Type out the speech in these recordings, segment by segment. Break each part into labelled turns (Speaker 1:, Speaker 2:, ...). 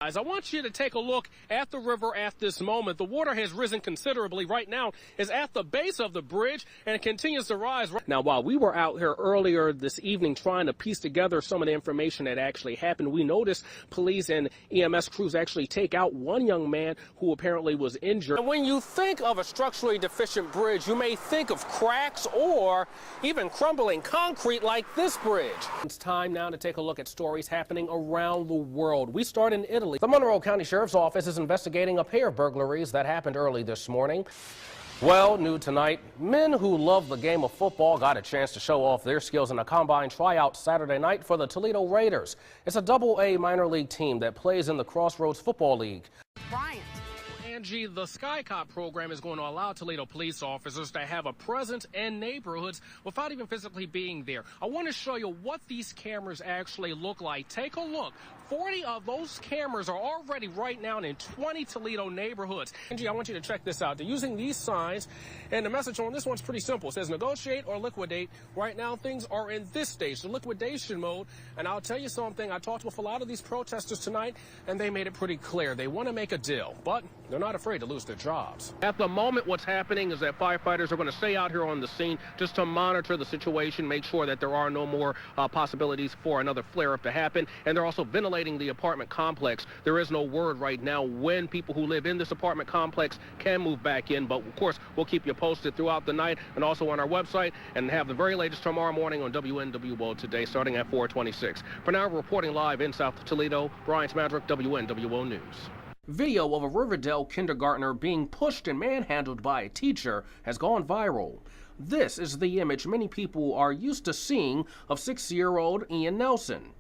Speaker 1: I want you to take a look at the river at this moment. The water has risen considerably. Right now is at the base of the bridge, and it continues to rise. Now, while we were out here earlier this evening trying to piece together some of the information that actually happened, we noticed police and EMS crews actually take out one young man who apparently was injured. And when you think of a structurally deficient bridge, you may think of cracks or even crumbling concrete like this bridge. It's time now to take a look at stories happening around the world. We start in Italy. The Monroe County Sheriff's Office is investigating a pair of burglaries that happened early this morning. Well, new tonight, men who love the game of football got a chance to show off their skills in a combine tryout Saturday night for the Toledo Raiders. It's a Double-A minor league team that plays in the Crossroads Football League.
Speaker 2: Bryant.
Speaker 1: Angie, the Sky Cop program is going to allow Toledo police officers to have a presence in neighborhoods without even physically being there. I want to show you what these cameras actually look like. Take a look. 40 of those cameras are already right now in 20 Toledo neighborhoods. Angie, I want you to check this out. They're using these signs, and the message on this one's pretty simple. It says negotiate or liquidate. Right now, things are in this stage, the liquidation mode. And I'll tell you something, I talked with a lot of these protesters tonight, and they made it pretty clear. They want to make a deal, but they're not afraid to lose their jobs. At the moment, what's happening is that firefighters are going to stay out here on the scene just to monitor the situation, make sure that there are no more possibilities for another flare-up to happen, and they're also ventilating the apartment complex. There is no word right now when people who live in this apartment complex can move back in, but of course we'll keep you posted throughout the night and also on our website, and have the very latest tomorrow morning on WNWO Today starting at 4:26. For now, reporting live in South Toledo, Bryant Maddrick, WNWO News. Video of a Riverdale kindergartner being pushed and manhandled by a teacher has gone viral. This is the image many people are used to seeing of 6-year-old Ian Nelson.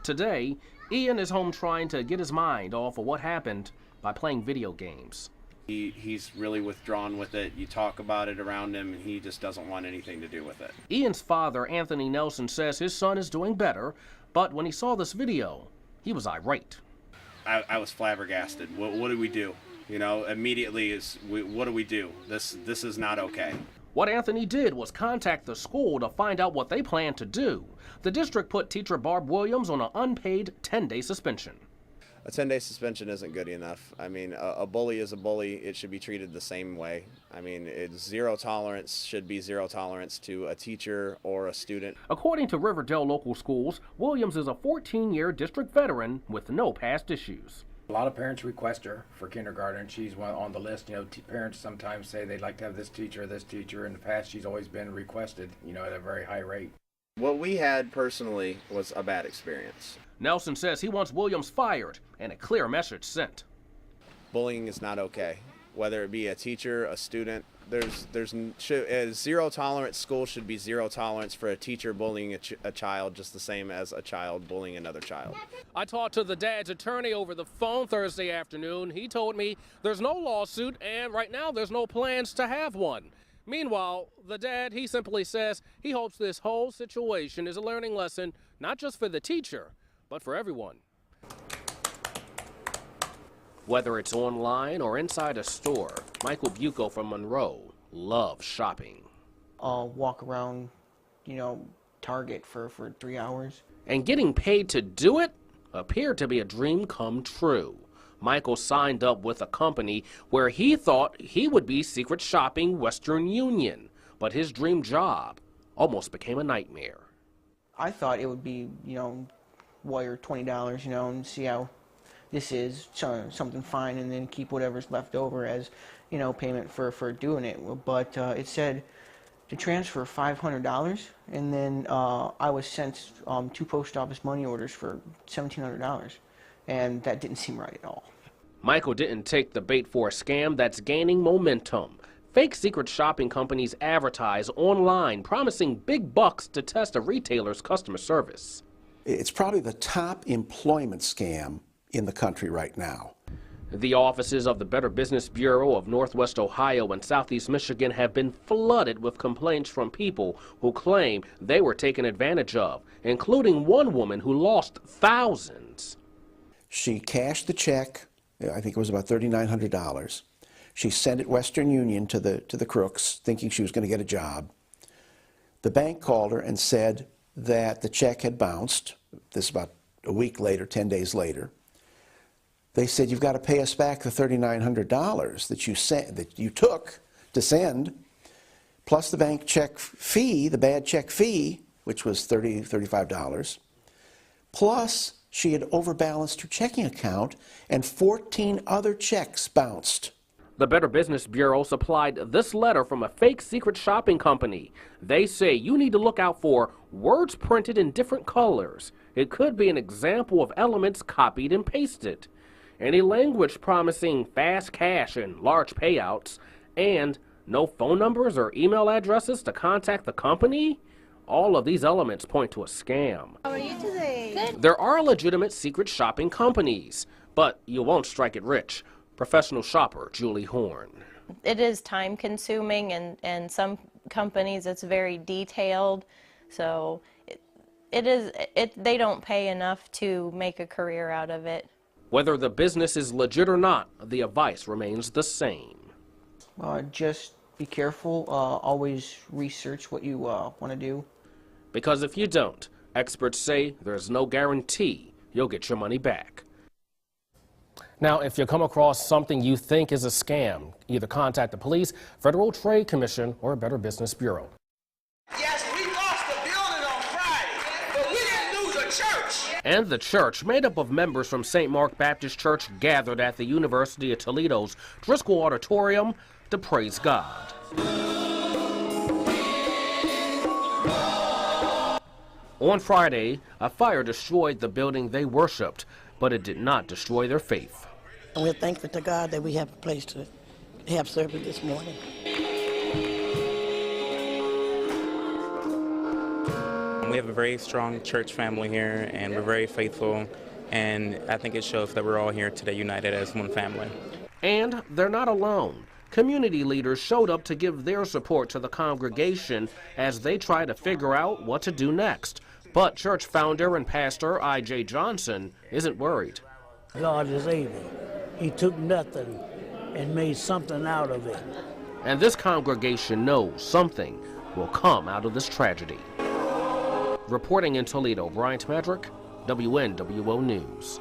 Speaker 1: Today, Ian is home trying to get his mind off of what happened by playing video games.
Speaker 3: He's really withdrawn with it. You talk about it around him, and he just doesn't want anything to do with it.
Speaker 1: Ian's father, Anthony Nelson, says his son is doing better, but when he saw this video, he was irate.
Speaker 3: I was flabbergasted. What do we do? You know, immediately what do we do? This is not okay.
Speaker 1: What Anthony did was contact the school to find out what they plan to do. The district put teacher Barb Williams on an unpaid 10-day suspension.
Speaker 3: A 10-day suspension isn't good enough. I mean, a bully is a bully. It should be treated the same way. I mean, it's zero tolerance, should be zero tolerance to a teacher or a student.
Speaker 1: According to Riverdale local schools, Williams is a 14-year district veteran with no past issues.
Speaker 4: A lot of parents request her for kindergarten. She's one on the list. You know, parents sometimes say they'd like to have this teacher or this teacher. In the past, she's always been requested, you know, at a very high rate.
Speaker 3: What we had personally was a bad experience.
Speaker 1: Nelson says he wants Williams fired and a clear message sent.
Speaker 3: Bullying is not okay. Whether it be a teacher, a student, a zero tolerance school should be zero tolerance for a teacher bullying a child, just the same as a child bullying another child. I talked to the dad's attorney over the phone Thursday afternoon. He told me there's no lawsuit, and right now there's no plans to have one. Meanwhile, the dad, he simply says he hopes this whole situation is a learning lesson, not just for the teacher, but for everyone. Whether it's online or inside a store, Michael Bucco from Monroe loves shopping.
Speaker 5: I'll walk around, Target for 3 hours.
Speaker 1: And getting paid to do it appeared to be a dream come true. Michael signed up with a company where he thought he would be secret shopping Western Union, but his dream job almost became a nightmare.
Speaker 5: I thought it would be, wire $20, and see how this is, something fine, and then keep whatever's left over as, payment for doing it. But it said to transfer $500, and then I was sent 2 post office money orders for $1,700, and that didn't seem right at all.
Speaker 1: Michael didn't take the bait for a scam that's gaining momentum. Fake secret shopping companies advertise online, promising big bucks to test a retailer's customer service.
Speaker 6: It's probably the top employment scam in the country right now.
Speaker 1: The offices of the Better Business Bureau of Northwest Ohio and Southeast Michigan have been flooded with complaints from people who claim they were taken advantage of, including one woman who lost thousands.
Speaker 6: She cashed the check, I think it was about $3,900. She sent it Western Union to the crooks, thinking she was going to get a job. The bank called her and said that the check had bounced. This about a week later, 10 days later. They said, you've got to pay us back the $3,900 that you took to send, plus the bank check fee, the bad check fee, which was $35, plus she had overbalanced her checking account and 14 other checks bounced.
Speaker 1: The Better Business Bureau supplied this letter from a fake secret shopping company. They say you need to look out for words printed in different colors. It could be an example of elements copied and pasted. Any language promising fast cash and large payouts, and no phone numbers or email addresses to contact the company? All of these elements point to a scam.
Speaker 2: How are you today? Good.
Speaker 1: There are legitimate secret shopping companies, but you won't strike it rich. Professional shopper Julie Horn.
Speaker 2: It is time consuming, and some companies it's very detailed, so they don't pay enough to make a career out of it.
Speaker 1: Whether the business is legit or not, the advice remains the same.
Speaker 5: Just be careful. Always research what you want to do.
Speaker 1: Because if you don't, experts say there's no guarantee you'll get your money back. Now, if you come across something you think is a scam, either contact the police, Federal Trade Commission, or Better Business Bureau.
Speaker 7: Yes, we lost the building on Friday, but we didn't lose a church.
Speaker 1: And the church, made up of members from St. Mark Baptist Church, gathered at the University of Toledo's Driscoll Auditorium to praise God. On Friday, a fire destroyed the building they worshiped, but it did not destroy their faith.
Speaker 8: And we're thankful to God that we have a place to have service this morning.
Speaker 9: We have a very strong church family here, and we're very faithful, and I think it shows that we're all here today united as one family.
Speaker 1: And they're not alone. Community leaders showed up to give their support to the congregation as they try to figure out what to do next. But church founder and pastor I.J. Johnson isn't worried.
Speaker 10: God is able. He took nothing and made something out of it.
Speaker 1: And this congregation knows something will come out of this tragedy. Reporting in Toledo, Bryant Maddrick, WNWO News.